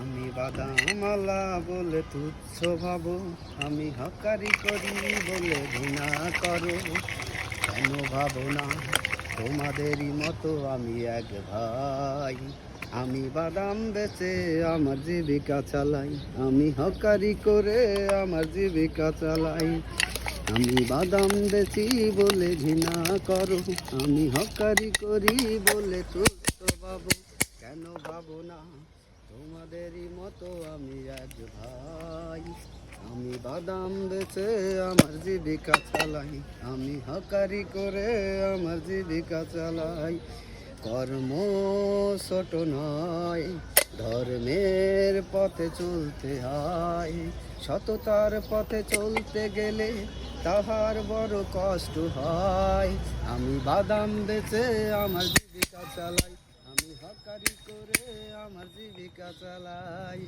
আমি বাদামালা বলে তুচ্ছ ভাবো, আমি হকারি করি বলে ঘৃণা করো। কেন ভাবো না তোমাদেরই মতো আমি এক ভাই? আমি বাদাম বেচে আমার জীবিকা চালাই, আমি হকারি করে আমার জীবিকা চালাই। আমি বাদাম বেচি বলে ঘৃণা করো, আমি হকারি করি বলে তুচ্ছ ভাবো। কেন ভাবো না তোমাদেরই মতো আমি এক ভাই? আমি বাদাম বেচে আমার জীবিকা চালাই, আমি হকারি করে আমার জীবিকা চালাই। কর্ম ছোট নয়, ধর্মের পথে চলতে হয়। সততার পথে চলতে গেলে তাহার বড় কষ্ট হয়। আমি বাদাম বেচে আমার জীবিকা চালাই, আমি হকারি করে আমার জীবিকা চালাই।